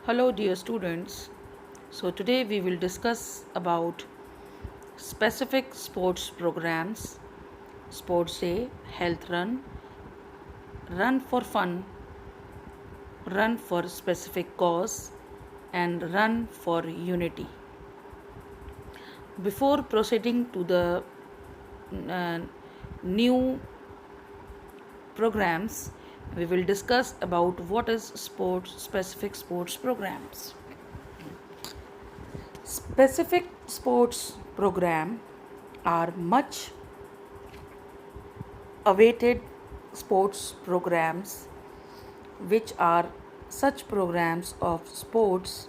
Hello dear students. So today we will discuss about specific sports programs, sports day, health run, run for fun, run for specific cause and run for unity. Before proceeding to the uh, new programs, we will discuss about what is specific sports programs. Specific sports program are much awaited sports programs which are such programs of sports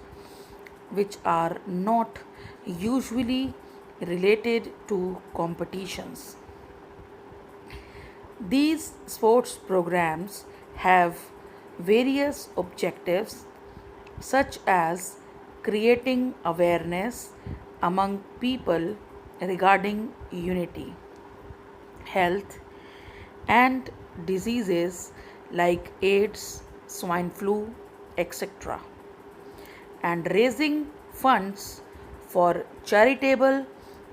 which are not usually related to competitions. These sports programs have various objectives such as creating awareness among people regarding unity, health, and diseases like AIDS, swine flu, etc., and raising funds for charitable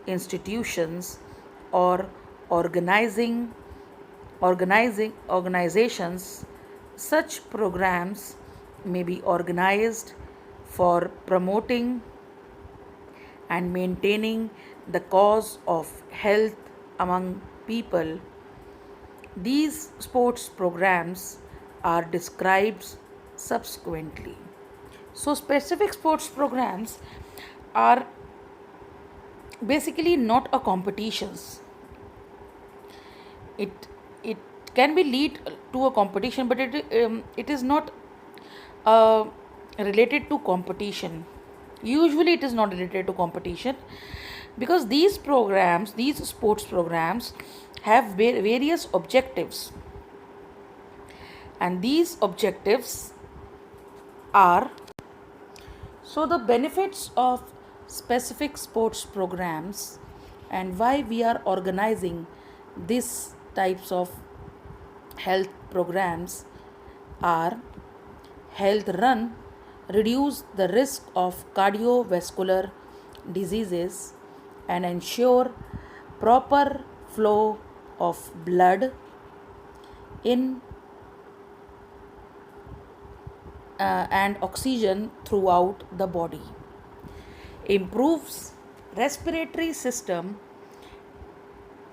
institutions or organizing organizations. Such programs may be organized for promoting and maintaining the cause of health among people. These sports programs are described subsequently. So, specific sports programs are basically not a competitions. It can be lead to a competition, but it is not uh, related to competition. Usually, it is not related to competition because these sports programs, have various objectives, and these objectives are so the benefits of specific sports programs and why we are organizing these types of health programs are: health run reduce the risk of cardiovascular diseases and ensure proper flow of blood in and oxygen throughout the body, improves respiratory system.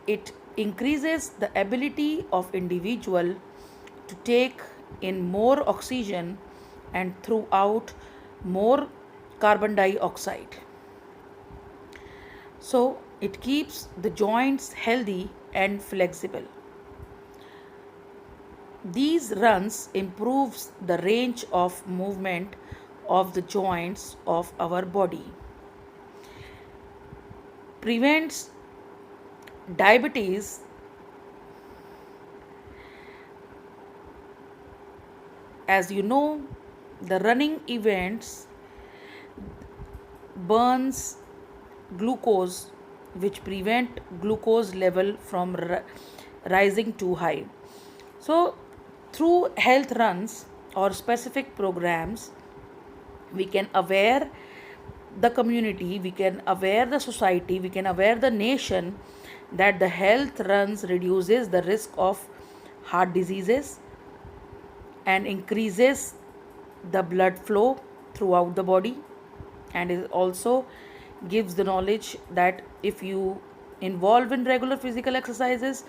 It increases the ability of individual to take in more oxygen and throughout more carbon dioxide. So it keeps the joints healthy and flexible. These runs improves the range of movement of the joints of our body, prevents diabetes. As you know, the running events burns glucose, which prevent glucose level from rising too high. So through health runs or specific programs, we can aware the community, we can aware the society, we can aware the nation that the health runs reduces the risk of heart diseases and increases the blood flow throughout the body, and it also gives the knowledge that if you involve in regular physical exercises,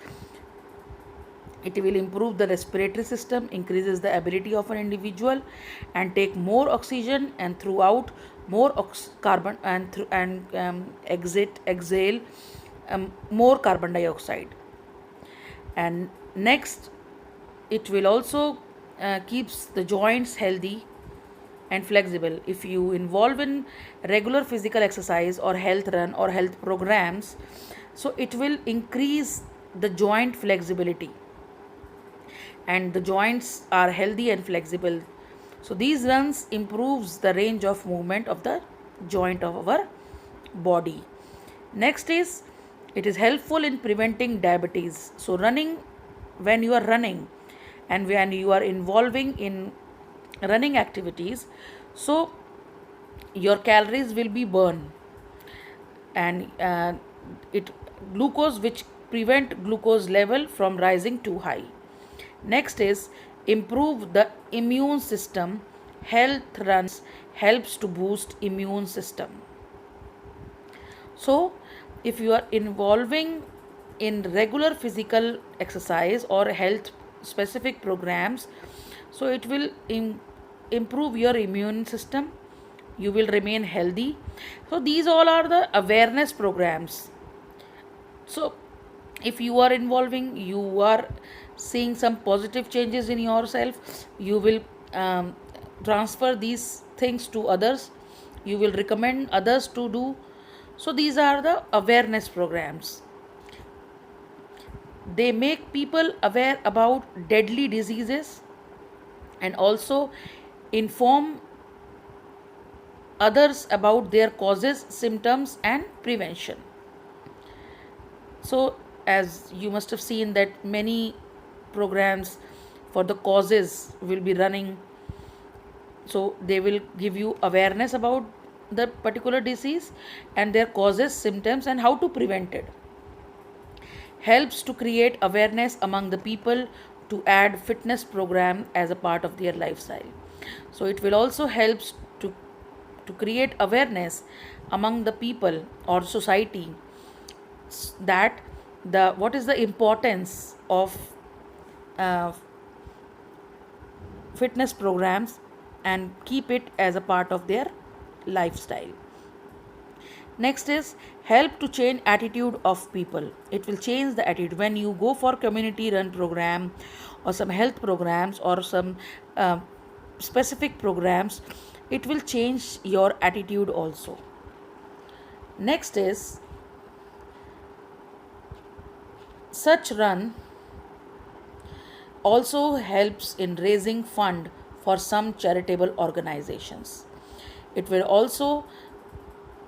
it will improve the respiratory system, increases the ability of an individual and take more oxygen and throughout more carbon and exhale more carbon dioxide. And next, it will also keeps the joints healthy and flexible. If you involve in regular physical exercise or health run or health programs, so it will increase the joint flexibility and the joints are healthy and flexible. So these runs improves the range of movement of the joint of our body. Next is, it is helpful in preventing diabetes. So running, when you are running and when you are involving in running activities, so your calories will be burned, and it glucose, which prevent glucose level from rising too high. Next is improve the immune system. Health runs helps to boost immune system. So if you are involving in regular physical exercise or health specific programs, so it will improve your immune system, you will remain healthy. So these all are the awareness programs. So if you are involving, you are seeing some positive changes in yourself, you will transfer these things to others, you will recommend others to do. So these are the awareness programs. They make people aware about deadly diseases and also inform others about their causes, symptoms, and prevention. So as you must have seen that many programs for the causes will be running, so they will give you awareness about the particular disease and their causes, symptoms, and how to prevent it. Helps to create awareness among the people to add fitness program as a part of their lifestyle. So it will also helps to create awareness among the people or society that the what is the importance of uh, fitness programs and keep it as a part of their lifestyle. Next is help to change attitude of people. It will change the attitude when you go for community run program or some health programs or some uh, specific programs. It will change your attitude also. Next is such run also helps in raising fund for some charitable organizations. It will also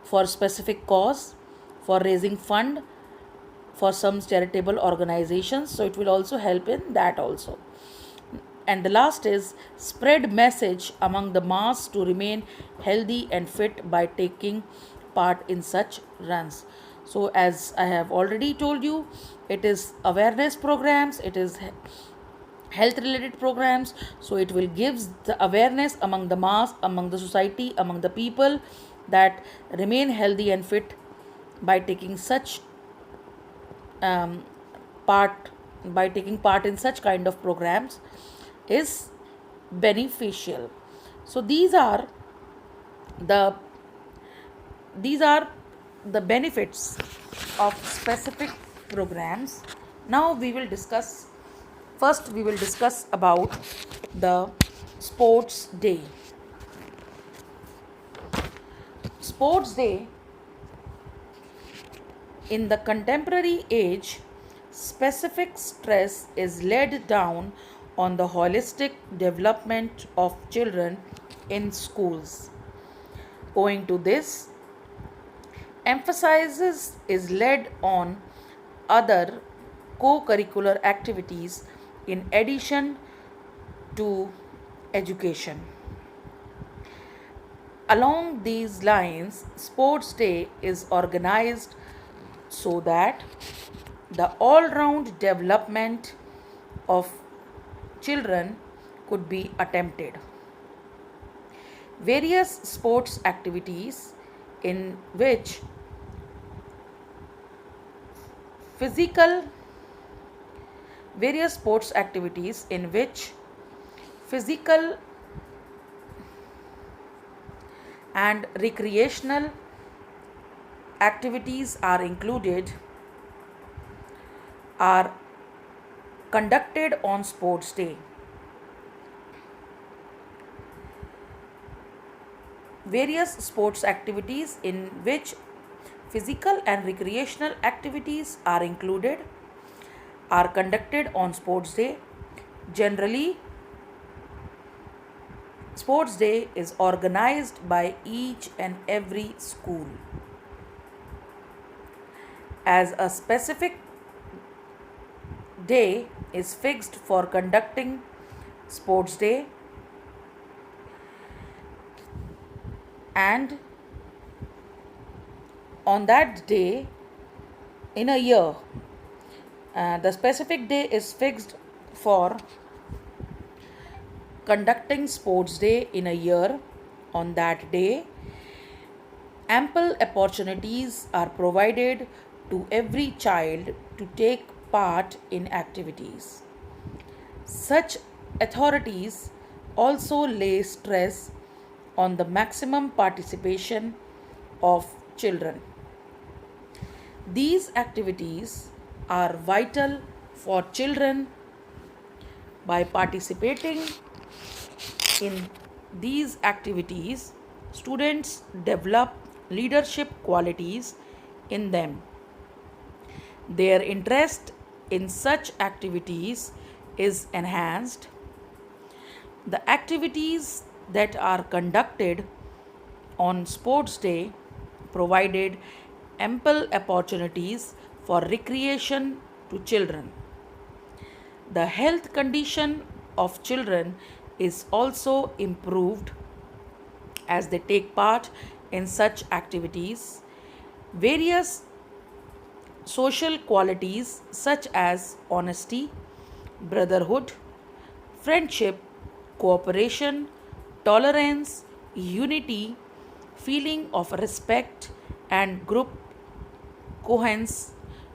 for specific cause for raising fund for some charitable organizations, so it will also help in that also. And the last is spread message among the mass to remain healthy and fit by taking part in such runs. So as I have already told you, it is awareness programs, it is health related programs, so it will gives the awareness among the mass, among the society, among the people, that remain healthy and fit by taking such um, part by taking part in such kind of programs is beneficial. So the these are the benefits of specific programs. Now we will discuss about the sports day. Sports day in the contemporary age, specific stress is laid down on the holistic development of children in schools. Owing to this, emphasis is laid on other co-curricular activities in addition to education. Along these lines, Sports Day is organized so that the all round development of children could be attempted. Various sports activities in which physical various sports activities in which physical and recreational activities are included are conducted on sports day. Various sports activities in which physical and recreational activities are included are conducted on sports day. Generally, sports day is organized by each and every school. As a specific day is fixed for conducting sports day, And on that day in a year, the specific day is fixed for conducting sports day in a year. On that day, ample opportunities are provided to every child to take part in activities. Such authorities also lay stress on the maximum participation of children. These activities are vital for children. By participating in these activities, students develop leadership qualities in them. Their interest in such activities is enhanced. The activities that are conducted on sports day provided ample opportunities for recreation to children. The health condition of children is also improved as they take part in such activities. Various social qualities such as honesty, brotherhood, friendship, cooperation, tolerance, unity, feeling of respect, and coherence,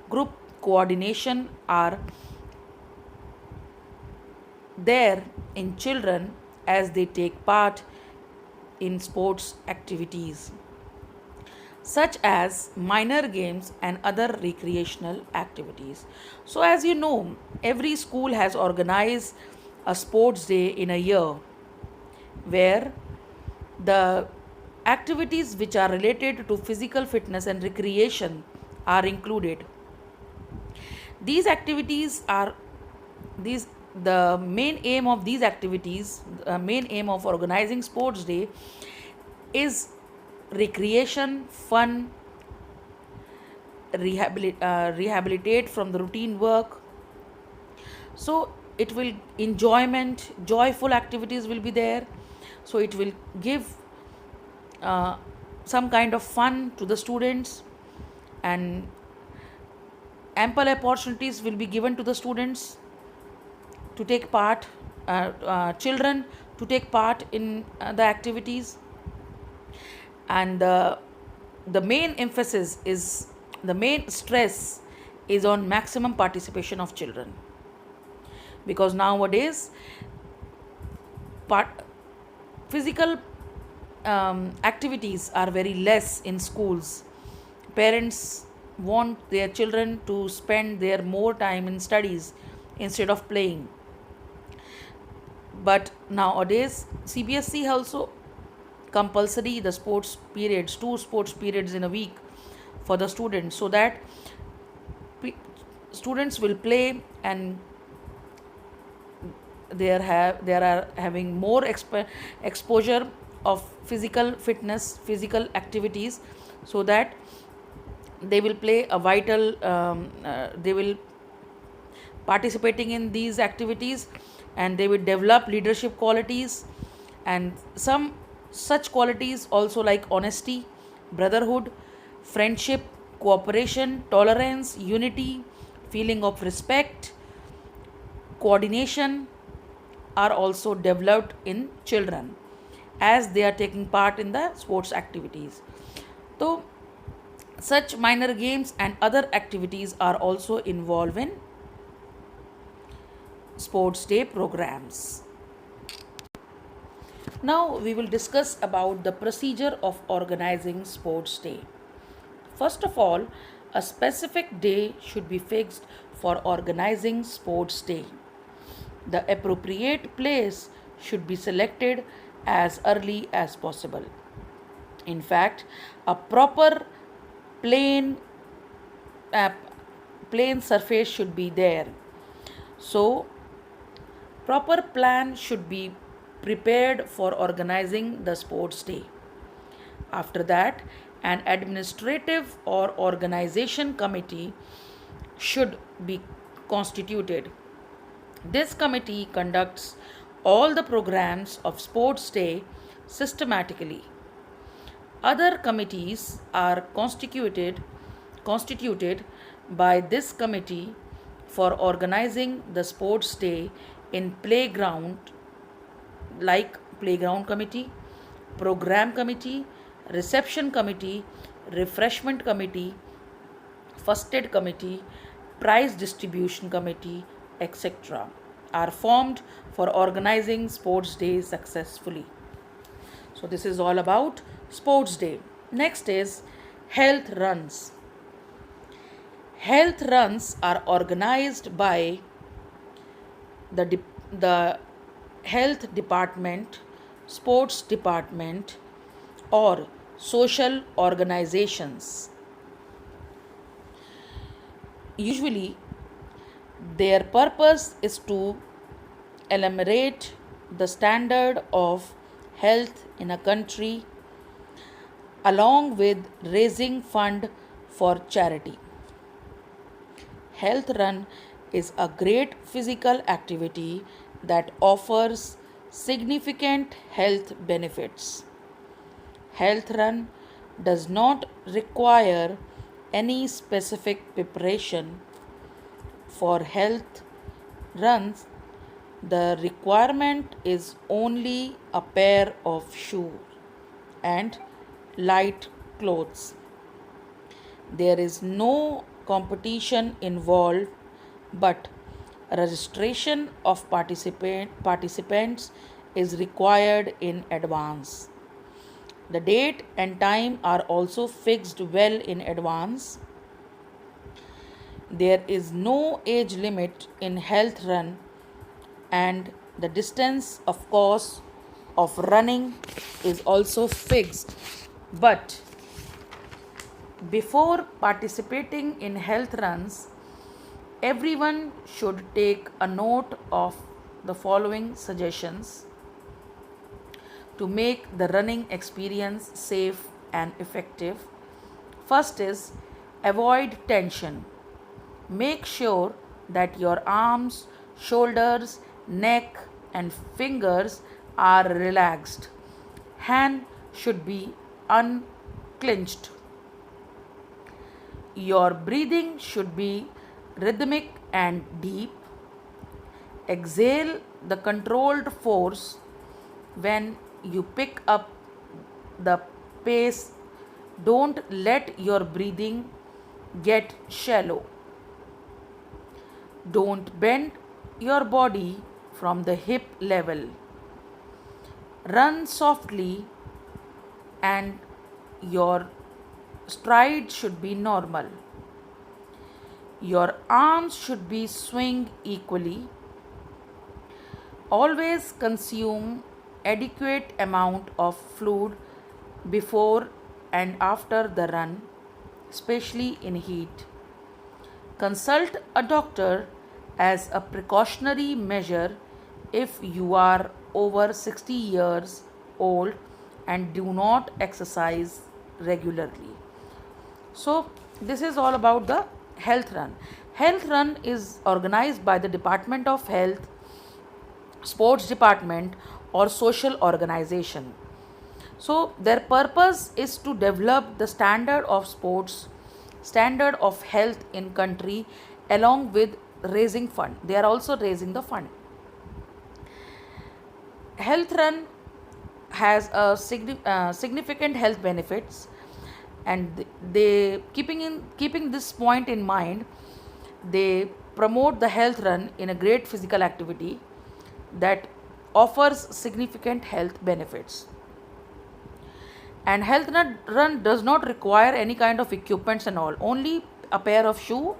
group coordination are there in children as they take part in sports activities such as minor games and other recreational activities. So, as you know, every school has organized a sports day in a year where the activities which are related to physical fitness and recreation are included. These activities are these the main aim of these activities, main aim of organizing sports day is recreation, fun, rehabilitate from the routine work. So it will enjoyment, joyful activities will be there. So it will give uh, some kind of fun to the students, and ample opportunities will be given to the students to take part, children to take part in the activities. And the main emphasis is the main stress is on maximum participation of children, because nowadays part physical activities are very less in schools. Parents want their children to spend their more time in studies instead of playing. But nowadays CBSE also compulsory the sports periods, two sports periods in a week for the students, so that students will play, and they are having more exposure of physical fitness, physical activities, so that they will play a vital they will participating in these activities, and they will develop leadership qualities and some such qualities also like honesty, brotherhood, friendship, cooperation, tolerance, unity, feeling of respect, coordination are also developed in children as they are taking part in the sports activities. So such minor games and other activities are also involved in sports day programs. Now we will discuss about the procedure of organizing sports day. First of all, a specific day should be fixed for organizing sports day. The appropriate place should be selected as early as possible. In fact, a proper plain uh, plain surface should be there. So proper plan should be prepared for organizing the sports day. After that, an administrative or organization committee should be constituted. This committee conducts all the programs of sports day systematically. Other committees are constituted by this committee for organizing the sports day in playground, like playground committee, program committee, reception committee, refreshment committee, first aid committee, prize distribution committee, etc. are formed for organizing sports days successfully. So this is all about sports day. Next is health runs. Health runs are organized by the health department, sports department, or social organizations. Usually, their purpose is to eliminate the standard of health in a country along with raising fund for charity. Health run is a great physical activity that offers significant health benefits. Health run does not require any specific preparation. For health runs, the requirement is only a pair of shoes and light clothes. There is no competition involved, but registration of participants is required in advance. The date and time are also fixed well in advance. There is no age limit in health run, and the distance, of course, of running is also fixed. But before participating in health runs, everyone should take a note of the following suggestions to make the running experience safe and effective. First is avoid tension. Make sure that your arms, shoulders, neck, and fingers are relaxed. Hand should be unclenched. Your breathing should be rhythmic and deep. Exhale the controlled force when you pick up the pace. Don't let your breathing get shallow. Don't bend your body from the hip level. Run softly and your stride should be normal. Your arms should be swing equally. Always consume adequate amount of fluid before and after the run, especially in heat. Consult a doctor as a precautionary measure if you are over 60 years old and do not exercise regularly. So, this is all about the health run. Health run is organized by the Department of Health, Sports Department, or social organization. So, their purpose is to develop the standard of sports, standard of health in country, along with raising fund. They are also raising the fund. Health run has a significant health benefits, and they keeping this point in mind, they promote the health run in a great physical activity that offers significant health benefits. And run does not require any kind of equipments and all, only a pair of shoe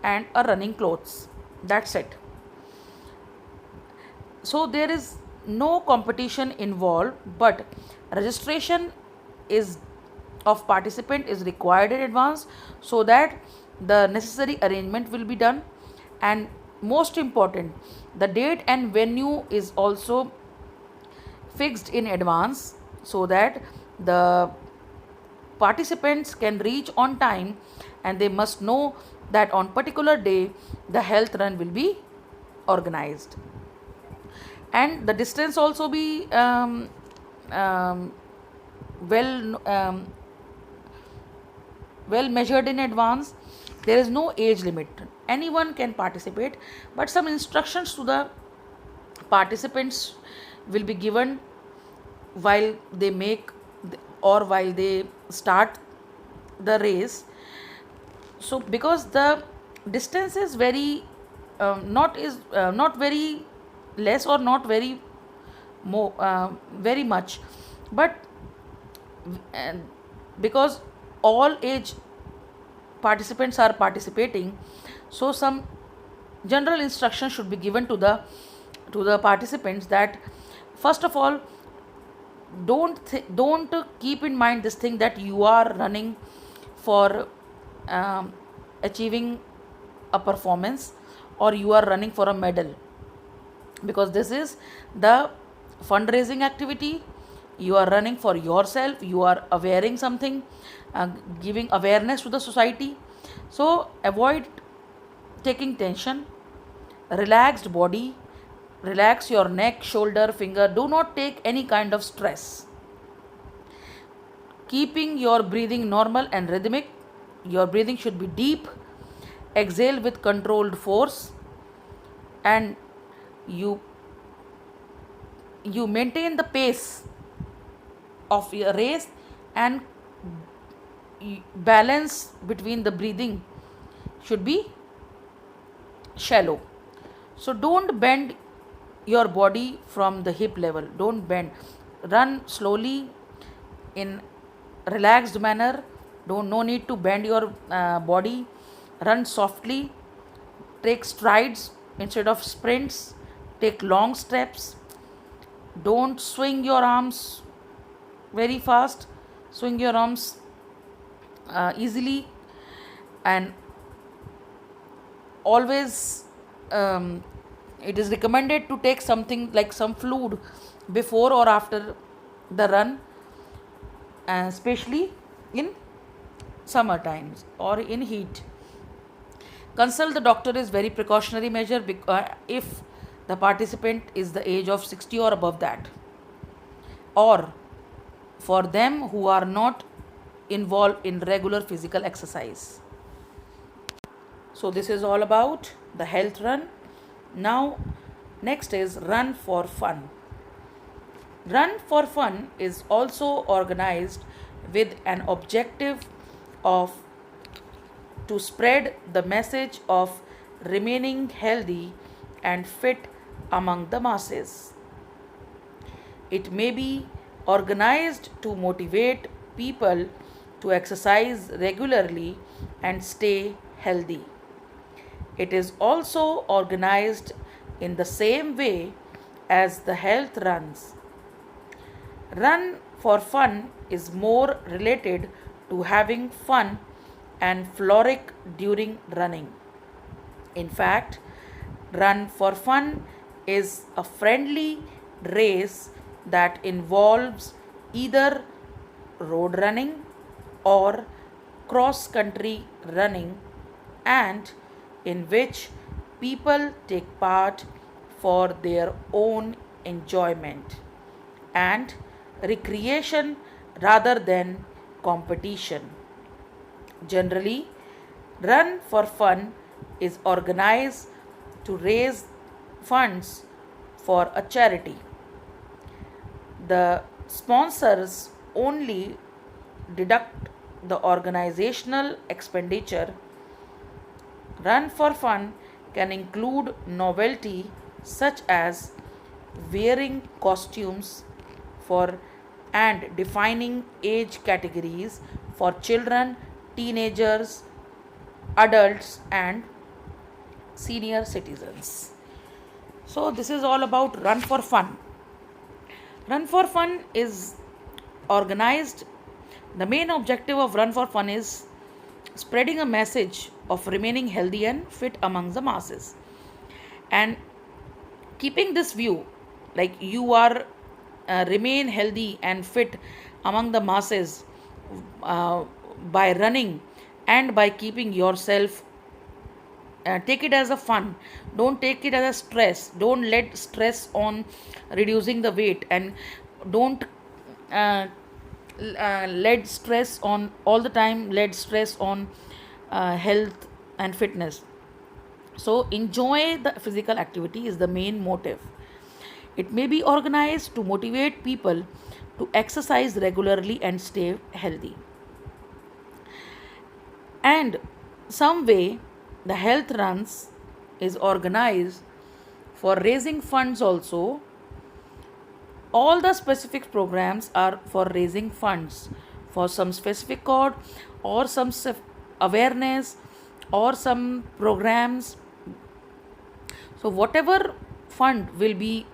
and a running clothes, that's it. So there is no competition involved, but registration is of participant is required in advance so that the necessary arrangement will be done. And most important, the date and venue is also fixed in advance so that the participants can reach on time, and they must know that on particular day the health run will be organized, and the distance also be well well measured in advance. There is no age limit, anyone can participate, but some instructions to the participants will be given while they make or while they start the race. So because the distance is very not very less or not very more very much, but and because all age participants are participating, so some general instructions should be given to the participants, that first of all, don't keep in mind this thing that you are running for achieving a performance, or you are running for a medal, because this is the fundraising activity. You are running for yourself, you are awareing something, giving awareness to the society. So avoid taking tension, relaxed body, relax your neck, shoulder, finger, do not take any kind of stress, keeping your breathing normal and rhythmic. Your breathing should be deep, exhale with controlled force, and you you maintain the pace of your race, and balance between the breathing should be shallow. So don't bend your body from the hip level, don't bend, run slowly in relaxed manner, don't no need to bend your body, run softly, take strides instead of sprints, take long steps, don't swing your arms very fast, swing your arms easily, and always it is recommended to take something like some fluid before or after the run, especially in summer times or in heat. Consult the doctor is very precautionary measure if the participant is the age of 60 or above that, or for them who are not involved in regular physical exercise. So this is all about the health run. Now next is run for fun. Run for fun is also organized with an objective of to spread the message of remaining healthy and fit among the masses. It may be organized to motivate people to exercise regularly and stay healthy. It is also organized in the same way as the health runs. Run for fun is more related to having fun and frolic during running. In fact, Run for Fun is a friendly race that involves either road running or cross country running, and in which people take part for their own enjoyment and recreation rather than competition. Generally, Run for Fun is organized to raise funds for a charity. The sponsors only deduct the organizational expenditure. Run for Fun can include novelty such as wearing costumes for and defining age categories for children, teenagers, adults, and senior citizens. So, this is all about Run for Fun. Run for Fun is organized. The main objective of Run for Fun is spreading a message of remaining healthy and fit among the masses. And keeping this view, like you are remain healthy and fit among the masses by running and by keeping yourself, take it as a fun, don't take it as a stress, don't let stress on reducing the weight, and don't uh, led stress on all the time, led stress on health and fitness. So, enjoy the physical activity is the main motive. It may be organized to motivate people to exercise regularly and stay healthy. And some way, the health runs is organized for raising funds also. All the specific programs are for raising funds for some specific cause or some awareness or some programs. So whatever fund will be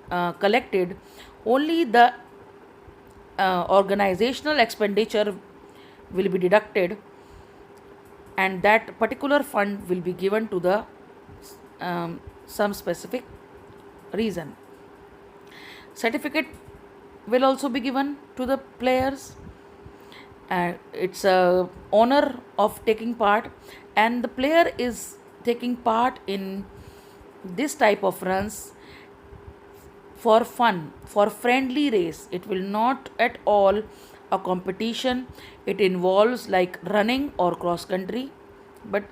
collected, only the organizational expenditure will be deducted, and that particular fund will be given to the some specific reason. Certificate will also be given to the players, and it's a honor of taking part, and the player is taking part in this type of runs for fun, for friendly race. It will not at all a competition. It involves like running or cross country, but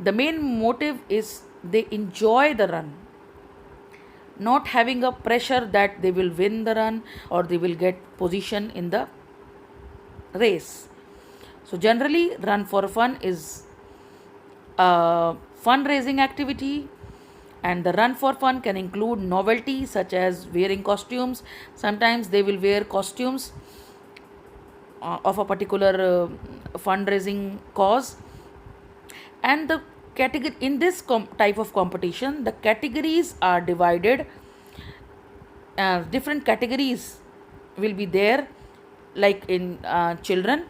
the main motive is they enjoy the run, not having a pressure that they will win the run or they will get position in the race. So generally run for fun is a fundraising activity, and the run for fun can include novelty such as wearing costumes. Sometimes they will wear costumes of a particular fundraising cause. And the category in this type of competition, the categories are divided. Different categories will be there, like in children,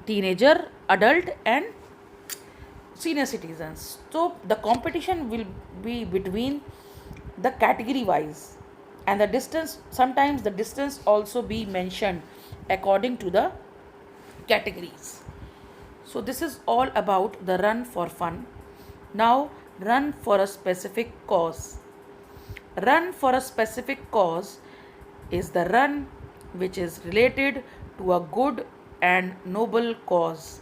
teenager, adult, and senior citizens. So the competition will be between the category wise, and the distance, sometimes the distance also be mentioned according to the categories. So this is all about the run for fun. Now run for a specific cause. Run for a specific cause is the run which is related to a good and noble cause.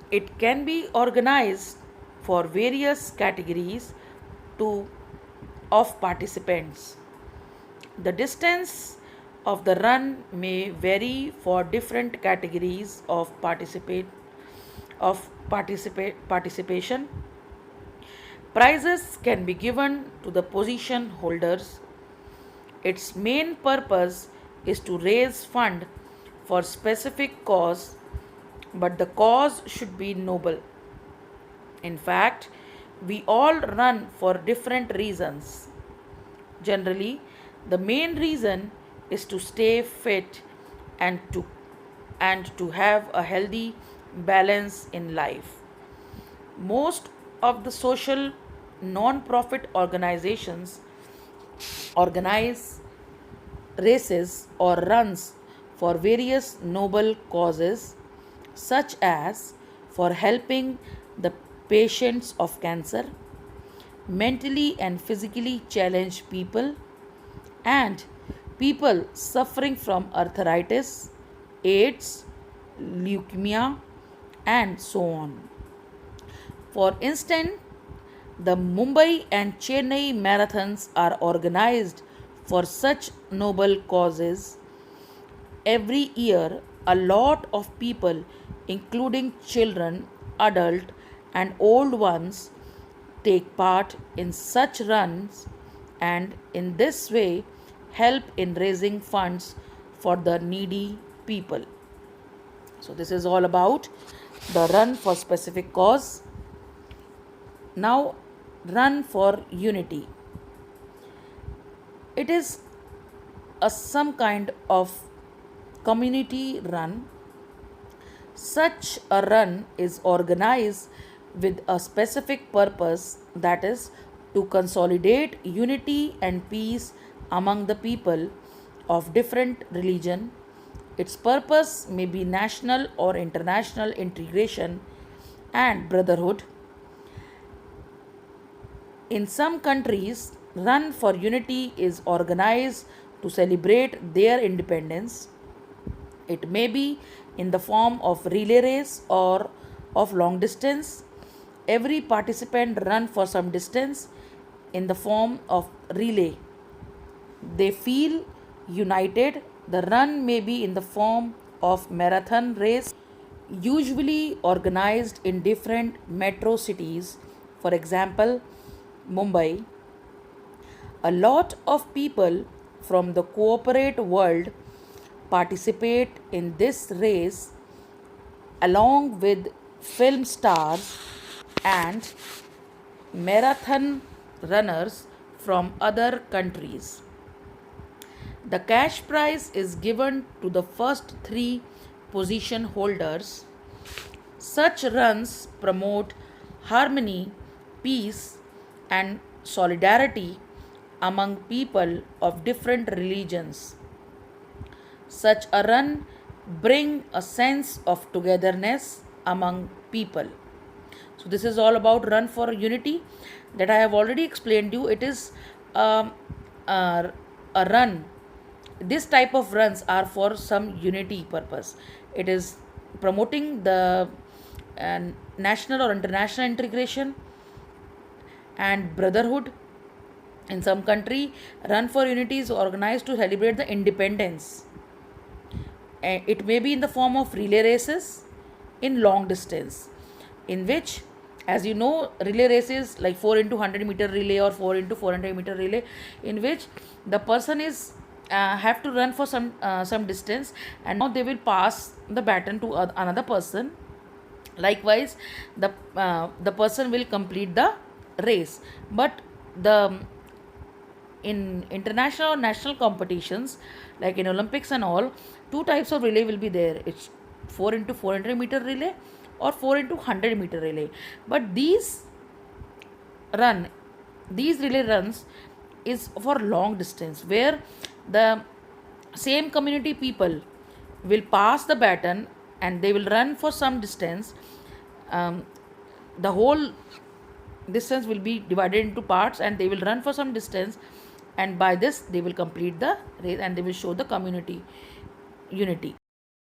It can be organized for various categories to of participants. The distance of the run may vary for different categories of participation. Prizes can be given to the position holders. Its main purpose is to raise fund for specific cause, but the cause should be noble. In fact, we all run for different reasons. Generally, the main reason is to stay fit and to have a healthy balance in life. Most of the social non-profit organizations organize races or runs for various noble causes, such as for helping the patients of cancer, mentally and physically challenged people, and people suffering from arthritis, AIDS, leukemia, and so on. For instance, the Mumbai and Chennai marathons are organized for such noble causes. Every year, a lot of people, including children, adult, and old ones, take part in such runs, and in this way help in raising funds for the needy people. So this is all about the run for specific cause. Now run for unity. It is some kind of community run. Such a run is organized with a specific purpose, that is to consolidate unity and peace among the people of different religion. Its purpose may be national or international integration and brotherhood. In some countries, Run for Unity is organized to celebrate their independence. It may be in the form of relay race or of long distance. Every participant run for some distance in the form of relay. They feel united. The run may be in the form of marathon race, usually organized in different metro cities. For example, Mumbai. A lot of people from the corporate world participate in this race along with film stars and marathon runners from other countries. The cash prize is given to the first three position holders. Such runs promote harmony, peace, and solidarity among people of different religions. Such a run bring a sense of togetherness among people. So this is all about run for unity that I have already explained you. It is um, a run. This type of runs are for some unity purpose. It is promoting the uh, national or international integration and brotherhood. In some country, run for unity is organized to celebrate the independence. It may be in the form of relay races in long distance, in which, as you know, relay races like 4 into 100-meter relay or 4 into 400-meter relay, in which the person is have to run for some distance, and now they will pass the baton to another person. Likewise, the person will complete the race. But the in international or national competitions, like in Olympics and all, two types of relay will be there. It's 4 into 400-meter relay or 4 into 100-meter relay. But run these relay runs is for long distance, where the same community people will pass the baton and they will run for some distance. um, the whole distance will be divided into parts and they will run for some distance, and by this they will complete the race and they will show the community unity.